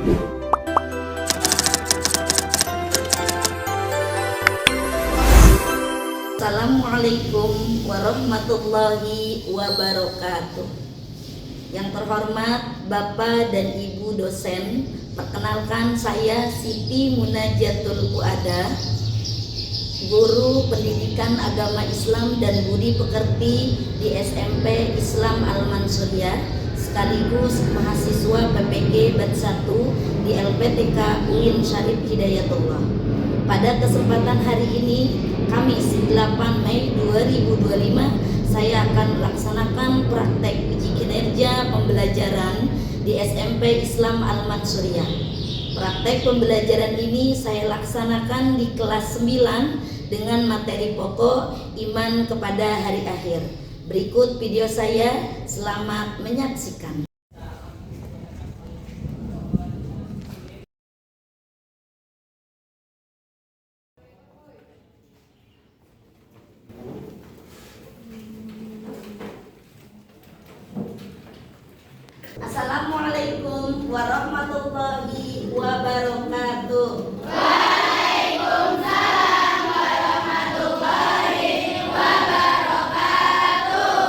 Assalamualaikum warahmatullahi wabarakatuh. Yang terhormat Bapak dan Ibu dosen, perkenalkan saya Siti Munajatul Fuada, guru pendidikan agama Islam dan budi pekerti di SMP Islam Al-Mansuriyah, sekaligus mahasiswa PPG Bat 1 di LPTK UIN Syarif Hidayatullah. Pada kesempatan hari ini, Kamis 8 Mei 2025, saya akan melaksanakan praktek uji kinerja pembelajaran di SMP Islam Al-Mansuriyah. Praktek pembelajaran ini saya laksanakan di kelas 9 dengan materi pokok iman kepada hari akhir. Berikut video saya, selamat menyaksikan. Assalamualaikum warahmatullahi wabarakatuh. Waalaikumsalam warahmatullahi wabarakatuh.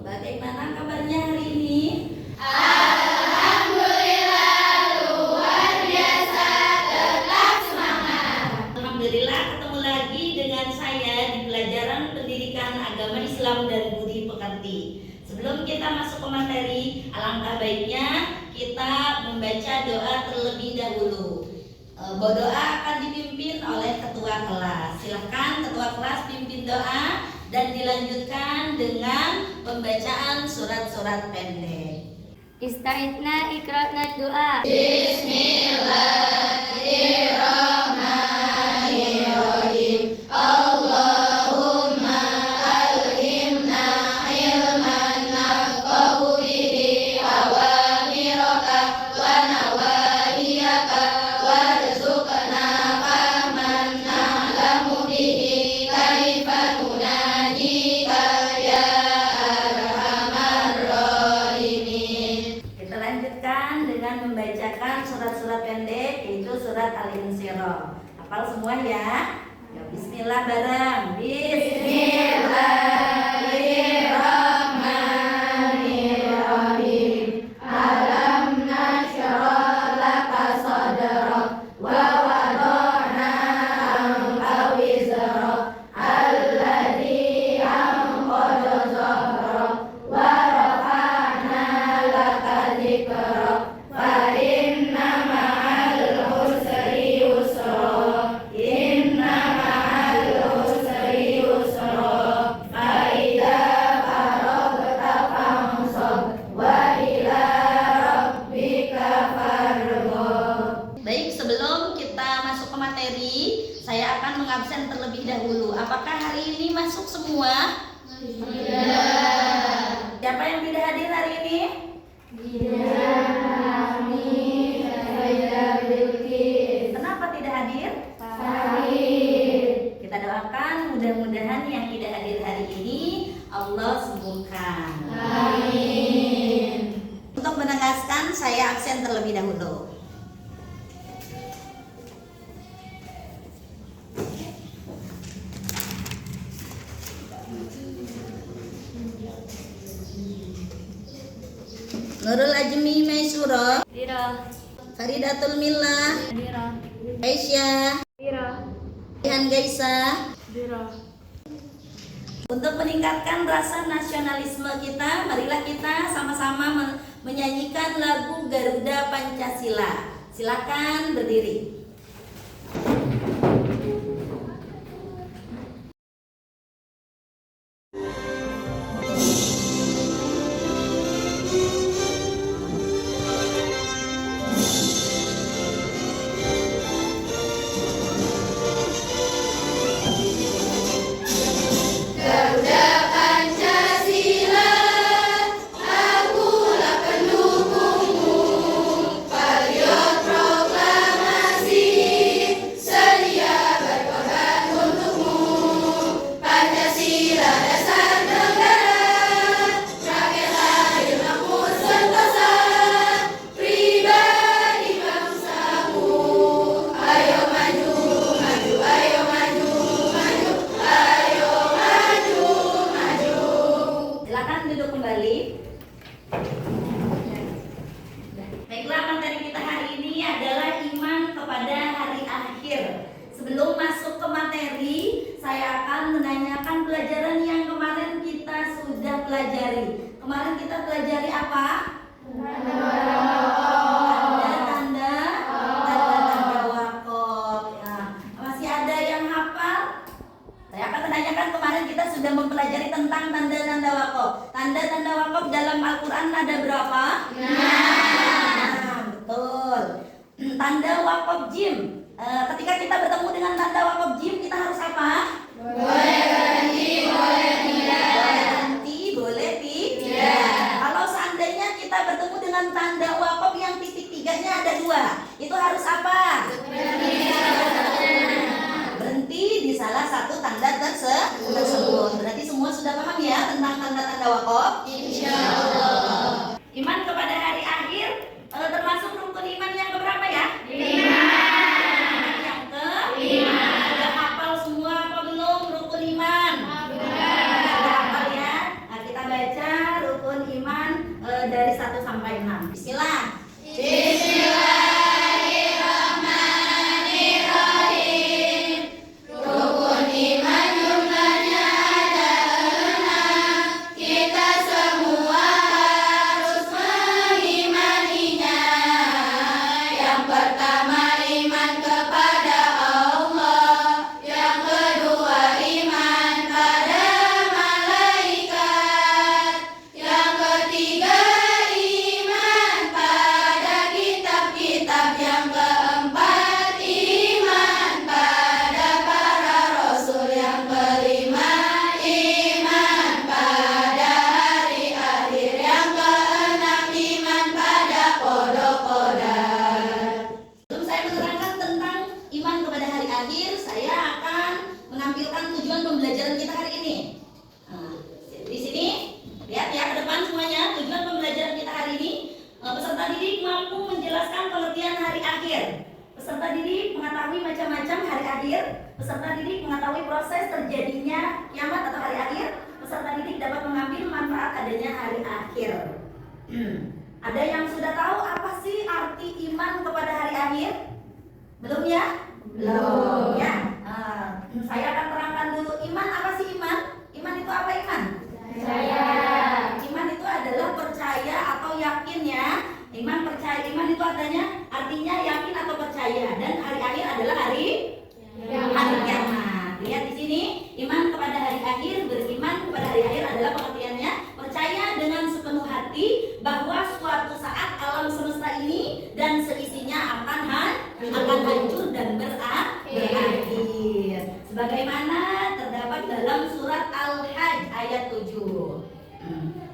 Bagaimana kabarnya hari ini? Alhamdulillah luar biasa, tetap semangat. Alhamdulillah ketemu lagi dengan saya di pelajaran pendidikan agama Islam dan budi pekerti. Sebelum kita masuk ke materi, alangkah baiknya kita membaca doa terlebih dahulu. Doa akan dipimpin oleh ketua kelas. Silakan ketua kelas pimpin doa dan dilanjutkan dengan pembacaan surat-surat pendek. Ista'idna ikra'na doa. Bismillahirrahmanirrahim. Allahumma alhimna ilman nafqahu bihi awamiraka wa nawahiyaka warzuqna fahman na'lamu bihi kaifa tunajika ya arhamar rahimin. Kita lanjutkan dengan membacakan surat-surat pendek, yaitu surat Al-Insyirah. Hafal semua ya? Ya, bismillah bareng. Bismillahirrahmanirrahim. Alam nashrah laka sadrak wa wada'na anka wizrak alladzi anqadha dhahrak wa rafa'na laka dzikrak fa inna ma'al usri yusra inna ma'al usri yusra fa idza faragta fansab wa ila rabbika farghab. Baik, sebelum kita masuk ke materi, saya akan mengabsen terlebih dahulu. Apakah hari ini masuk semua? Siapa yang tidak hadir hari ini? Kenapa tidak hadir? Kita doakan mudah-mudahan yang tidak hadir hari ini Allah sembuhkan. Untuk menegaskan, saya absen terlebih dahulu. Nurul Ajmi Maisuro, Dira. Faridatul Millah, Dira. Aisyah, Dira. Ihan Gaisa. Dira. Untuk meningkatkan rasa nasionalisme kita, marilah kita sama-sama menyanyikan lagu Garuda Pancasila. Silakan berdiri. Garuda Pancasila, akulah pendukungmu. Patriot proklamasi wakaf jim. Ketika kita bertemu dengan tanda wakaf jim, kita harus apa? Boleh berhenti, boleh tidak. Boleh berhenti, boleh tidak. Kalau seandainya kita bertemu dengan tanda wakaf yang titik tiganya ada 2, itu harus apa? Berhenti di salah satu tanda tersebut. Berarti semua sudah paham ya tentang tanda-tanda wakaf? Insyaallah. Iman kepada hari akhir termasuk rukun iman yang keberapa ya? 5. Yang ke-5. Sudah hafal semua apa belum rukun iman? Sudah hafal ya? Nah, kita baca rukun iman dari 1 sampai 6. Bismillah. Bismillahirrahmanirrahim. Rukun iman jumlahnya ada 6. Kita semua harus mengimaninya. Yang pertama iman kepada Allah. Yang kedua iman pada malaikat. Yang ketiga iman pada kitab-kitab. Yang keempat iman pada para rasul. Yang kelima iman pada hari akhir. Yang keenam iman pada qada-qadar. Sebelum saya menerangkan tentang iman kepada hari akhir, saya akan menampilkan tujuan pembelajaran kita hari ini. Nah, di sini lihat ya ke depan semuanya, tujuan pembelajaran kita hari ini. Peserta didik mampu menjelaskan pengertian hari akhir. Peserta didik mengetahui macam-macam hari akhir. Peserta didik mengetahui proses terjadinya kiamat atau hari akhir. Peserta didik dapat mengambil manfaat adanya hari akhir. Ada yang sudah tahu apa sih arti iman kepada hari akhir? Belum ya? Belum ya. Saya akan terangkan dulu iman apa sih iman? Iman itu apa iman? Percaya. Iman itu adalah percaya atau yakin ya. Iman percaya, iman itu artinya yakin atau percaya, dan hari akhir adalah hari kiamat. Lihat di sini, iman kepada hari akhir, beriman kepada hari akhir adalah pengertiannya percaya dengan sepenuh hati bahwa suatu saat alam semesta ini dan seisinya akan hancur dan berakhir. Sebagaimana terdapat dalam surat Al-Hajj ayat 7.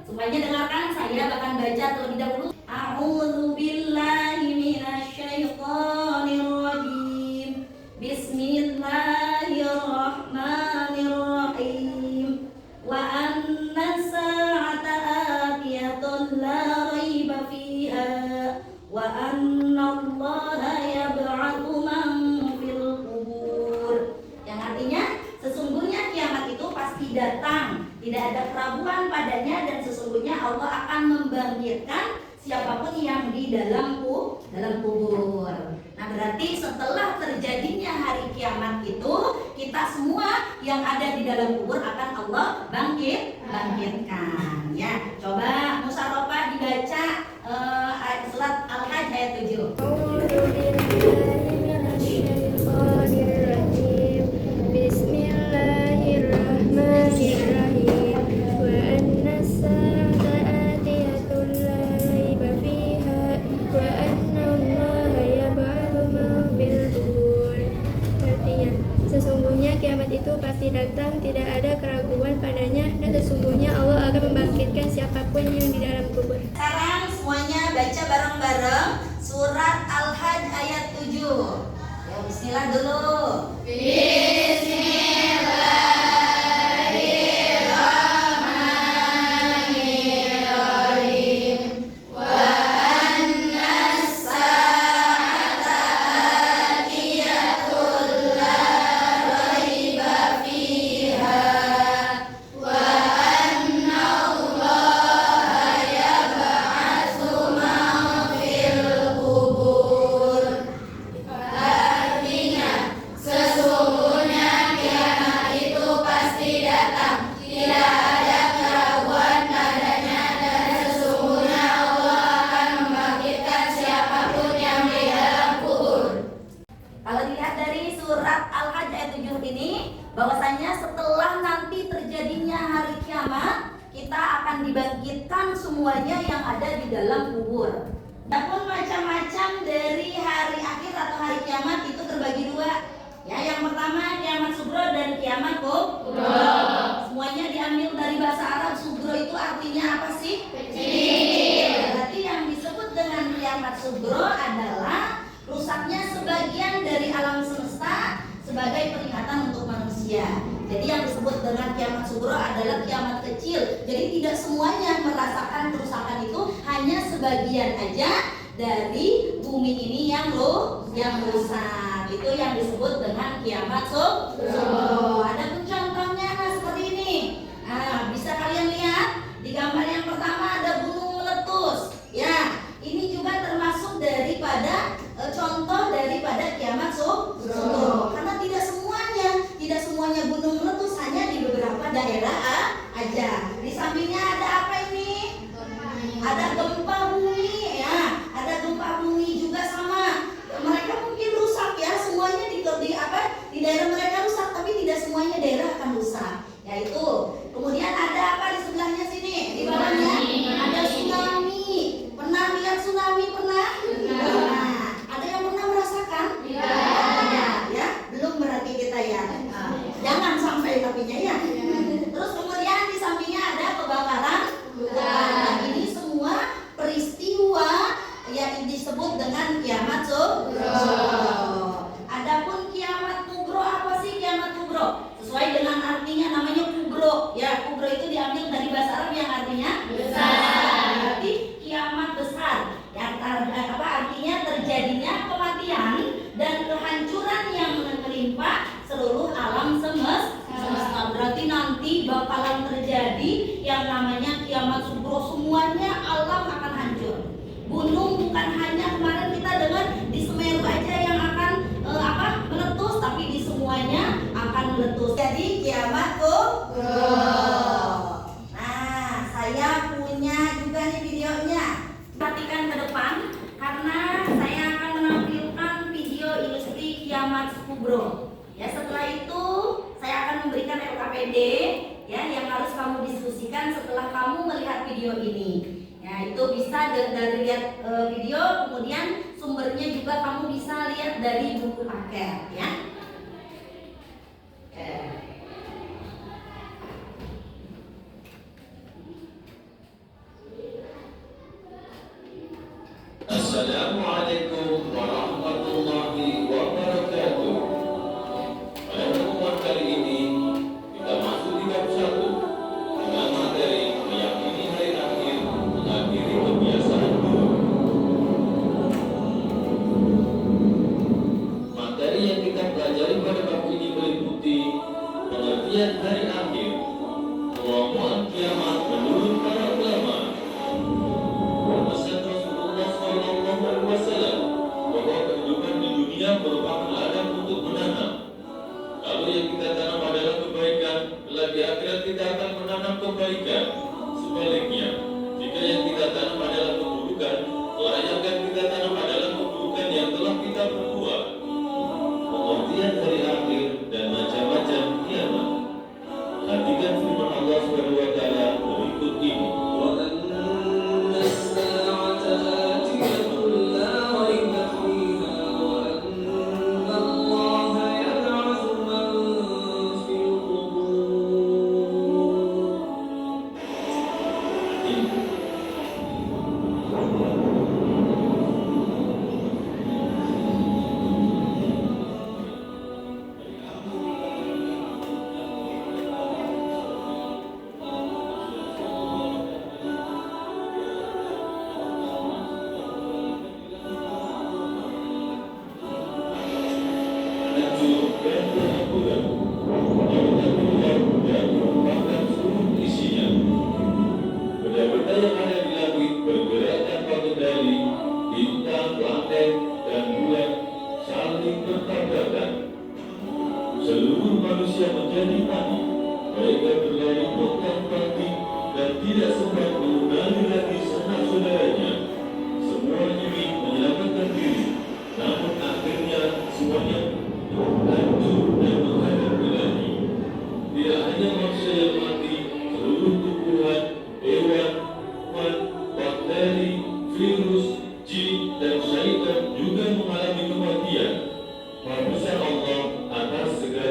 Semuanya dengarkan, saya akan baca terlebih dahulu. A'udzu billahi minasyaitonir rajim. Bismillahirrahmanirrahim. Wa anna sa'ata atiyatun la raiba fiha wa anna Allaha yab'atsu man fil qubur. Yang artinya sesungguhnya kiamat itu pasti datang, tidak ada keraguan padanya, dan sesungguhnya Allah akan membangkitkan siapapun yang di dalam kubur. Nah, berarti setelah terjadinya hari kiamat itu, kita semua yang ada di dalam kubur akan Allah bangkitkan. Ya, coba musyawarah dibaca surat Al-Hajj ayat 7. Bismillahirrahmanirrahim. Wa anna as-sa'ata atiyatun la raiba fiha wa anna Allaha yab'atsu man fil qubur. Artinya, sesungguhnya kiamat itu pasti datang, tidak ada keraguan padanya, dan sesungguhnya Allah akan membangkitkan siapapun yang di dalam kubur. Sekarang semuanya baca bareng-bareng surat Al-Hajj ayat 7. Ya, bismillah dulu. Sesungguhnya pertama kiamat sugro dan kiamat kubro. Semuanya diambil dari bahasa Arab. Sugro itu artinya apa sih? Kecil. Berarti yang disebut dengan kiamat sugro adalah rusaknya sebagian dari alam semesta sebagai peringatan untuk manusia. Jadi yang disebut dengan kiamat sugro adalah kiamat kecil. Jadi tidak semuanya merasakan kerusakan itu, hanya sebagian aja dari bumi ini yang rusak. Itu yang disebut dengan kiamat sugro. Ada pun contohnya seperti ini. Nah, bisa kalian lihat di gambar yang pertama ada gunung meletus. Ya, ini juga termasuk daripada contoh daripada kiamat sugro. Karena tidak semuanya gunung meletus, hanya di beberapa daerah aja. Di sampingnya ada apa ini? Ada gempa bumi ya. Ada gempa bumi juga sama. Mereka mungkin rusak ya, semuanya di daerah mereka rusak, tapi tidak semuanya daerah akan rusak. Yaitu kemudian ada apa di sebelahnya sini? Di bawahnya ada tsunami. Pernah lihat tsunami? Pernah? Ada yang pernah merasakan? Tidak. Ya, belum berarti kita ya. Jangan sampai tapinya ya. Terus kemudian di sampingnya ada kebakaran hutan. Ini semua peristiwa yang disebut dengan kiamat sugro. Adapun kiamat kubro, apa sih kiamat kubro? Sesuai dengan artinya, namanya kubro. Ya, kubro itu diambil dari bahasa Arab yang artinya besar. Berarti kiamat besar. Yang artinya terjadinya kematian dan kehancuran yang menimpa seluruh alam semesta. Berarti nanti bakalan terjadi yang namanya kiamat sugro. Semuanya alam akan hancur. Gunung bukan hanya kemarin kita dengar di Semeru aja yang akan meletus, tapi di semuanya akan meletus. Jadi kiamat kubro. Nah, saya punya juga nih videonya. Perhatikan ke depan karena saya akan menampilkan video ilustrasi kiamat kubro. Ya, setelah itu saya akan memberikan LKPD ya yang harus kamu diskusikan setelah kamu melihat video ini. Ya, itu bisa dari lihat video, kemudian sumbernya juga kamu bisa lihat dari buku paket ya. Assalamualaikum warahmatullahi wabarakatuh. Pada pertemuan kali ini kita masuk di bab 1 dengan materi meyakini hari akhir mengakhiri kebiasaan buruk. Materi yang kita pelajari pada bab ini meliputi pengertian hari akhir, kelompok kiamat menurut para ulama, pesan Rasulullah SAW bahwa kehidupan di dunia merupakan ladang untuk menanam. Kalau yang kita tanam adalah kebaikan, kelak di akhirat kita akan menanam kebaikan. Sebaliknya, jika yang kita tanam adalah keburukan, kelak yang akan kita tanam adalah keburukan yang telah kita perbuat. Pengertian hari akhir dan macam-macam kiamat. Perhatikan firman Allah SWT berikut ini. Benda-benda yang ada di langit bergerak tanpa kendali, bintang, planet, dan bulan saling bertabrakan. Seluruh manusia menjadi panik. Mereka berlari pontang-panting dan tidak sempat mengenali lagi sanak saudaranya. Semua ingin menyelamatkan diri, namun akhirnya semuanya hancur dan menghadap Ilahi. Tidak hanya manusia yang mati, seluruh tumbuhan, hewan, kuman, bakteri, virus, jin, dan syaitan juga mengalami kematian. Maha besar Allah atas segala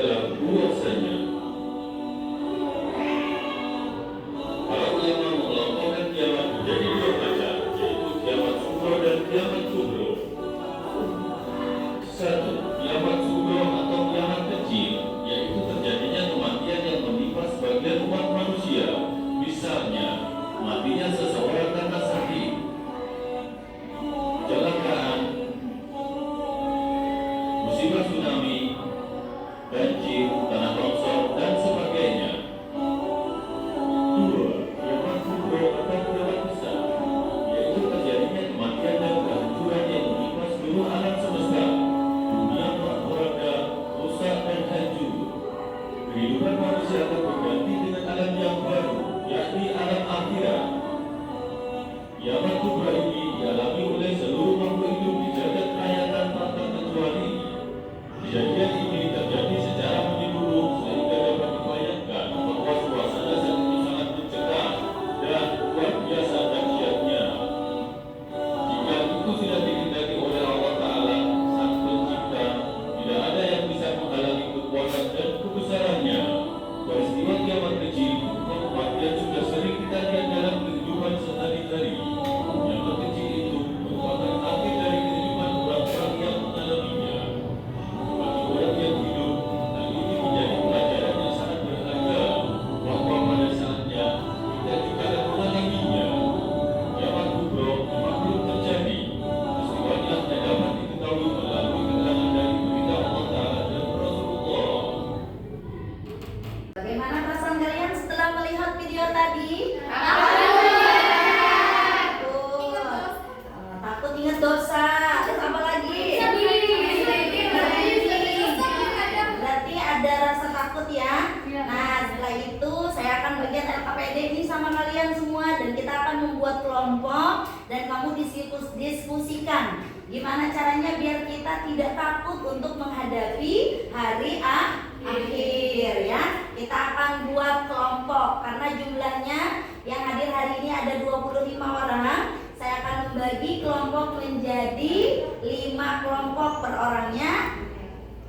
kamu diskusikan gimana caranya biar kita tidak takut untuk menghadapi hari akhir ya. Kita akan buat kelompok karena jumlahnya yang hadir hari ini ada 25 orang. Saya akan membagi kelompok menjadi 5 kelompok, per orangnya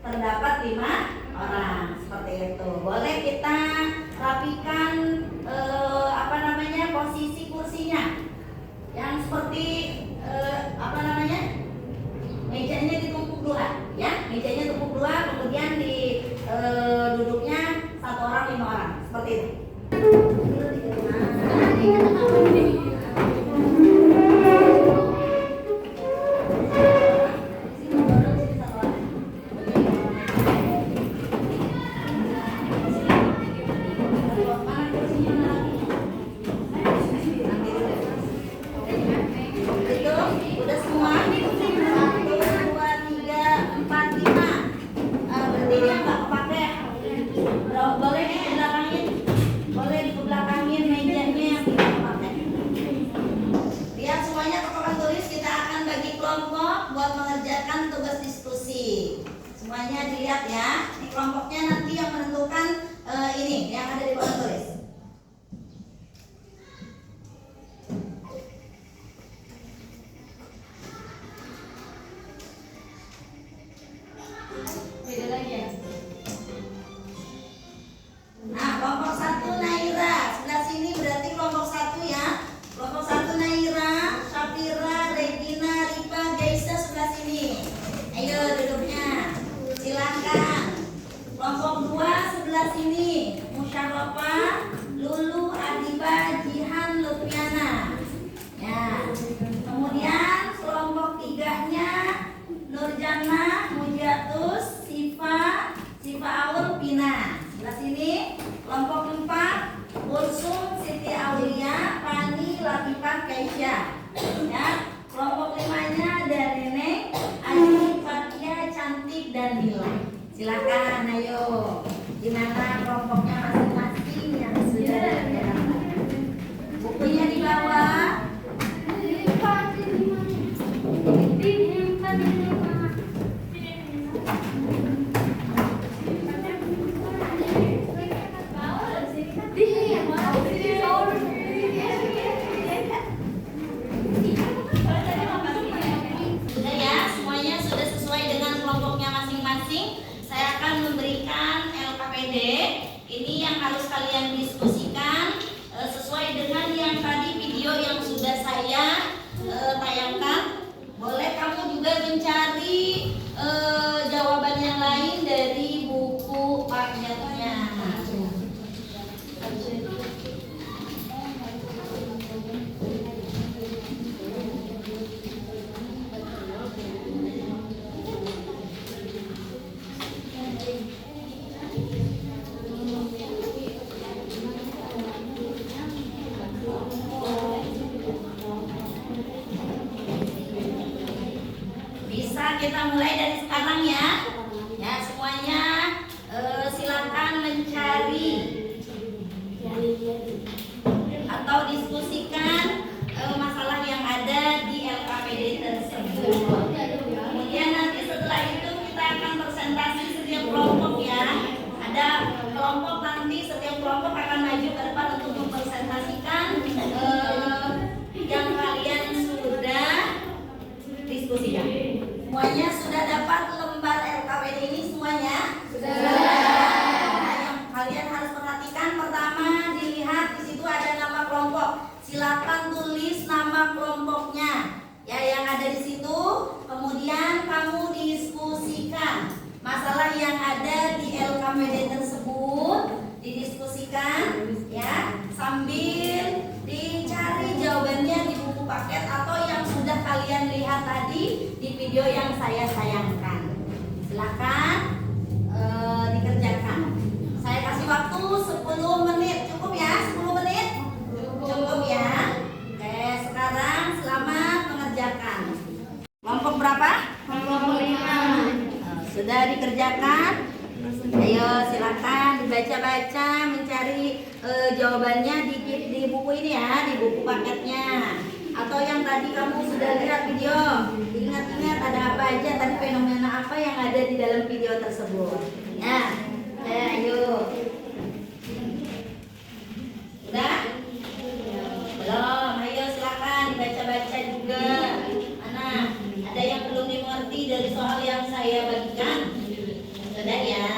terdapat 5 orang. Seperti itu. Boleh kita rapikan posisi kursinya yang seperti mejanya ditumpuk dua ya, mejanya tumpuk dua, kemudian di duduknya 1 orang 5 orang seperti itu. Semuanya dilihat ya. Ini kelompoknya nanti yang menentukan ini yang ada di papan tulis. Beda lagi ya. Nah, kelompok 1 Naira. Sebelah sini berarti kelompok 1 ya. Kelompok 1 Naira, Syafira, Regina, Rifa, Gaisa sebelah sini. Ayo duduknya. Silakan. Kelompok 2 sebelah sini. Musyarofa, Lulu, Adiba, Jihan, Lutfiana. Ya. Kemudian kelompok 3-nya Nurjana, Mujatus, Sifa, Aul, Pina. Sebelah sini. Kelompok 4 Kulsum, Siti Aulia, Fani, Latifah, Kaisya. Ya. Kelompok 5-nya ada Nenek, Aji, Fatia, Cantik, dan Mila. Silakan, ayo. Gimana kelompoknya masing-masing yang sudah ada? Bukunya di bawah. Sudah ya, semuanya sudah sesuai dengan kelompoknya masing-masing. Saya akan memberikan LKPD. Ini yang harus kalian diskusikan sesuai dengan yang tadi video yang sudah saya tayangkan. Boleh kamu juga mencari jawaban yang lain dari buku paketnya. Kita mulai dari sekarang ya. Ya, semuanya silakan mencari atau diskusikan masalah yang ada di LKPD tersebut. Kemudian nanti setelah itu kita akan presentasi setiap kelompok ya. Ada kelompok nanti setiap kelompok akan maju ke depan untuk mempresentasikan yang kalian sudah diskusikan. Semuanya sudah dapat lembar LKPD ini semuanya? Sudah. Nah, yang kalian harus perhatikan pertama dilihat di situ ada nama kelompok. Silakan tulis nama kelompoknya. Ya, yang ada di situ. Kemudian kamu diskusikan masalah yang ada di LKPD tersebut, didiskusikan ya, sambil dicari jawabannya di buku paket atau yang sudah kalian lihat tadi di video yang saya tayangkan. Silakan dikerjakan. Saya kasih waktu 10 menit. Cukup ya? 10 menit? Cukup ya. Oke, sekarang selamat mengerjakan. Kelompok berapa? Kelompok 5. Sudah dikerjakan? Ayo silakan dibaca-baca, mencari jawabannya di buku ini ya, di buku paketnya. Atau yang tadi kamu sudah lihat video, ingat-ingat ada apa aja tadi, fenomena apa yang ada di dalam video tersebut. Ya, ayo. Udah? Belum, ayo silakan baca-baca juga. Mana? Ada yang belum dimengerti dari soal yang saya bagikan? Sudah ya?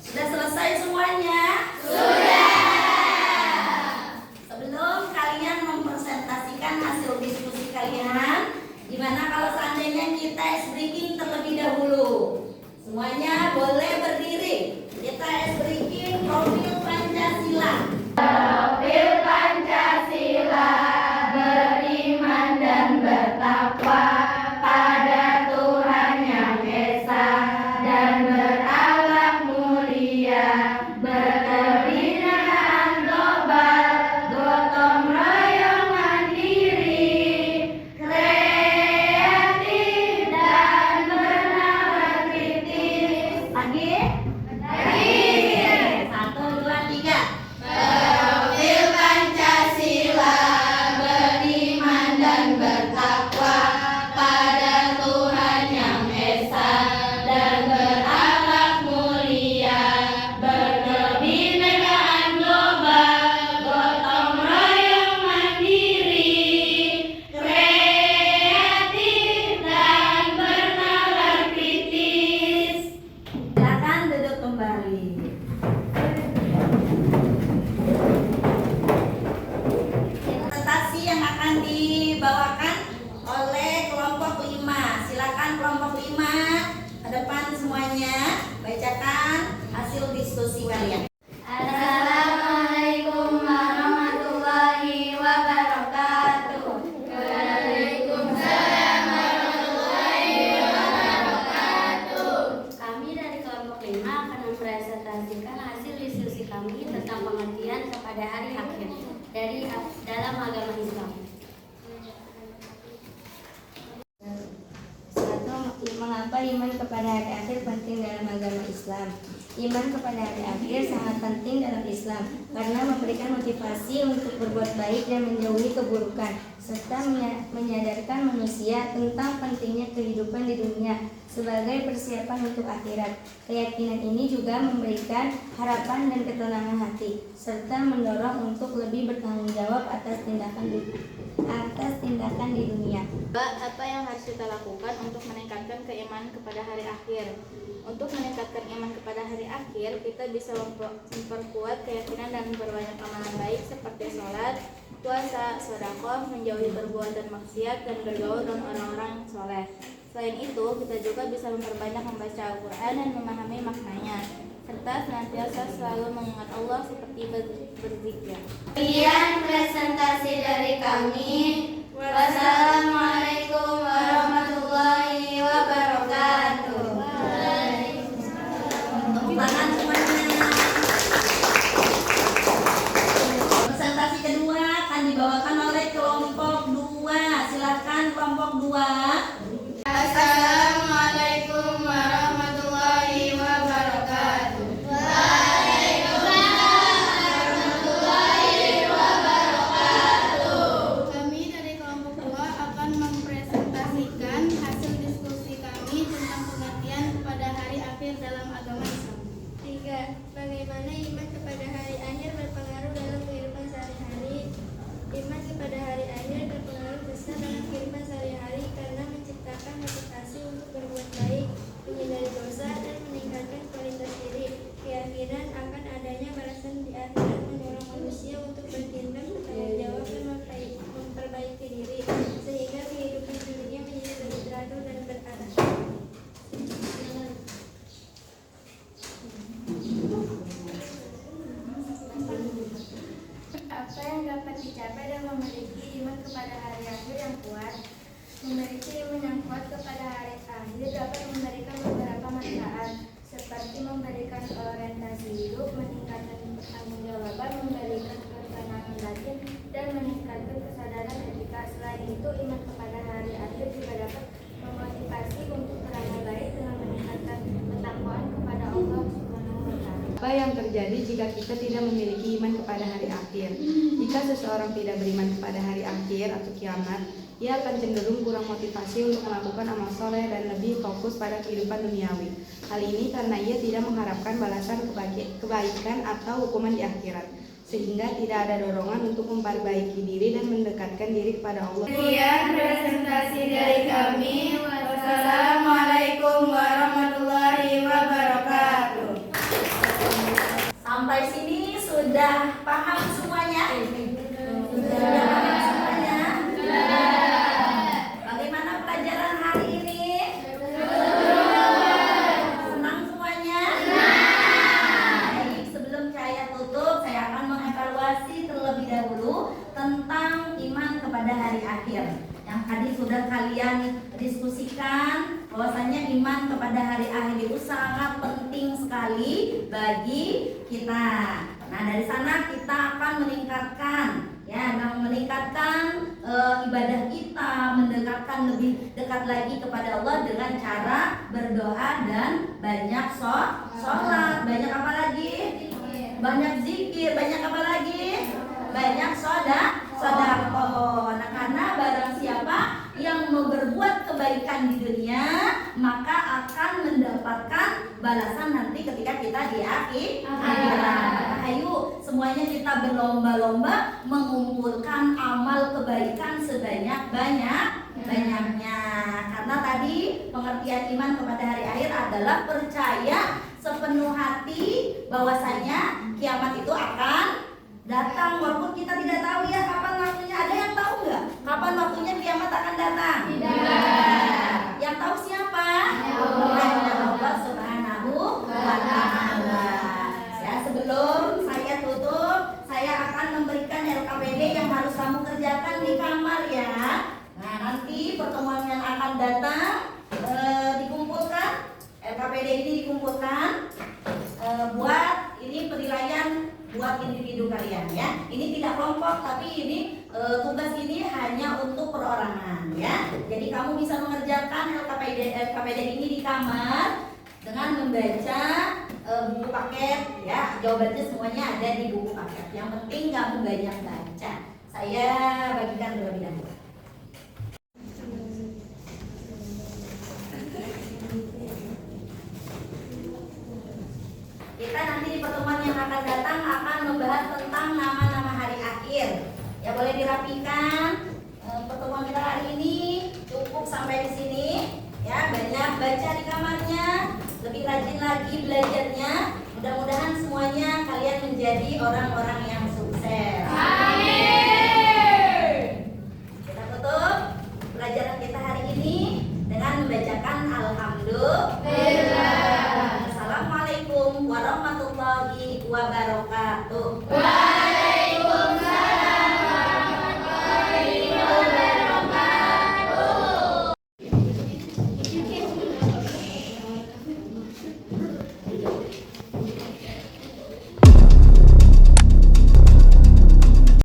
Sudah selesai semuanya? Sebelum kalian mempresentasikan hasil diskusi kalian, gimana kalau seandainya kita ice breaking terlebih dahulu? Semuanya boleh berdiri. Kita ice breaking profil Pancasila. Profil Pancasila, beriman dan bertakwa pada Tuhan Yang Esa dan berakhlak mulia, berkebinaan global, gotong royong mandiri, kreatif dan bernalar kritis. Lagi? Satu, dua, tiga. Profil Pancasila, beriman dan bertakwa pada Tuhan Yang Esa dan berakhlak mulia, berkebinekaan global, gotong royong mandiri, kreatif dan bernalar kritis. Silakan duduk kembali. Presentasi yang akan dibawakan oleh kelompok 5. Silakan kelompok 5 ke depan semuanya, bacakan hasil diskusi kalian. Assalamualaikum warahmatullahi wabarakatuh. Waalaikumsalam warahmatullahi wabarakatuh. Kami dari kelompok 5 akan mempresentasikan hasil diskusi kami tentang pengertian kepada hari akhir dari dalam agama Islam. Mengapa iman kepada hari akhir penting dalam agama Islam? Iman kepada hari akhir sangat penting dalam Islam karena memberikan motivasi untuk berbuat baik dan menjauhi keburukan, serta menyadarkan manusia tentang pentingnya kehidupan di dunia sebagai persiapan untuk akhirat. Keyakinan ini juga memberikan harapan dan ketenangan hati, serta mendorong untuk lebih bertanggung jawab atas tindakan di dunia. Apa yang harus kita lakukan untuk meningkatkan keimanan kepada hari akhir? Untuk meningkatkan iman kepada hari akhir, kita bisa memperkuat keyakinan dan memperbanyak amalan baik seperti sholat, puasa, sedekah, menjauhi perbuatan maksiat, dan bergaul dengan orang-orang soleh. Selain itu, kita juga bisa memperbanyak membaca Al-Quran dan memahami maknanya, serta senantiasa selalu mengingat Allah seperti berzikir. Sekian presentasi dari kami. Wassalamualaikum warahmatullahi wabarakatuh. Tepuk tangan semuanya. Presentasi kedua akan dibawakan oleh kelompok 2. Silakan kelompok 2. Assalamualaikum warahmatullahi wabarakatuh. Kami dari kelompok 2 akan mempresentasikan hasil diskusi kami tentang pengertian kepada hari akhir dalam agama Islam. 3. Bagaimana iman kepada hari akhir berpengaruh dalam kehidupan sehari-hari? Iman kepada hari akhir berpengaruh besar dalam kehidupan sehari-hari karena menciptakan motivasi untuk berbuat baik, menghindari dosa, dan meningkatkan kualitas diri. Keyakinan akan adanya balasan di akhirat mendorong manusia untuk bertindak bertanggung jawab dan memperbaiki diri, sehingga kehidupan dunia menjadi lebih teratur dan berarah. Apa yang dapat dicapai dan memiliki iman kepada hari akhir yang kuat? Memiliki iman yang kuat kepada hari akhir dapat memberikan beberapa manfaat, seperti memberikan orientasi hidup, meningkatkan pertanggungjawaban, memberikan ketenangan batin, dan meningkatkan kesadaran etika. Selain itu, iman kepada hari akhir juga dapat memotivasi untuk beramal baik dengan meningkatkan ketakwaan kepada Allah Subhanahu wa Ta'ala. Apa yang terjadi jika kita tidak memiliki iman kepada hari akhir? Jika seseorang tidak beriman kepada hari akhir atau kiamat, ia akan cenderung kurang motivasi untuk melakukan amal soleh dan lebih fokus pada kehidupan duniawi. Hal ini karena ia tidak mengharapkan balasan kebaikan atau hukuman di akhirat, sehingga tidak ada dorongan untuk memperbaiki diri dan mendekatkan diri kepada Allah. Sekian presentasi dari kami. Wassalamualaikum warahmatullahi wabarakatuh. Sampai sini sudah paham semuanya? Sudah paham semuanya? Bagaimana pelajaran hari ini? Senang semuanya? Baik, sebelum saya tutup, saya akan mengevaluasi terlebih dahulu tentang iman kepada hari akhir. Yang tadi sudah kalian diskusikan bahwasanya iman kepada hari akhir itu sangat penting sekali bagi kita. Nah, dari sana kita akan meningkatkan ibadah kita, mendekatkan lebih dekat lagi kepada Allah dengan cara berdoa dan banyak sholat, banyak apa lagi? Banyak zikir, banyak apa lagi? Banyak sedekah. Nah, karena barang siapa yang mau berbuat kebaikan di dunia, maka akan mendapatkan balasan nanti ketika kita di akhirat. Ayo semuanya kita berlomba-lomba mengumpulkan amal kebaikan sebanyak-banyaknya. Karena tadi pengertian iman kepada hari akhir adalah percaya sepenuh hati bahwasanya kiamat itu akan datang, walaupun kita tidak tahu ya kapan waktunya. Ada yang tahu nggak kapan waktunya kiamat akan datang? Tidak. Yang tahu siapa? Hanya Allah Subhanahu wa Ta'ala. Ya, sebelum saya tutup, saya akan memberikan LKPD yang harus kamu kerjakan di kamar ya. Nah, nanti pertemuan yang akan datang dikumpulkan, LKPD ini dikumpulkan buat ini penilaian buat individu kalian ya. Ini tidak kelompok, tapi ini tugas ini hanya untuk perorangan ya. Jadi kamu bisa mengerjakan LKPD ini di kamar dengan membaca buku paket ya. Jawabannya semuanya ada di buku paket. Yang penting kamu banyak baca. Saya bagikan terlebih dahulu. Kita nanti di pertemuan yang akan datang akan membahas tentang nama-nama hari akhir. Ya, boleh dirapikan. Pertemuan kita hari ini cukup sampai di sini. Ya, banyak baca di kamarnya, lebih rajin lagi belajarnya. Mudah-mudahan semuanya kalian menjadi orang-orang yang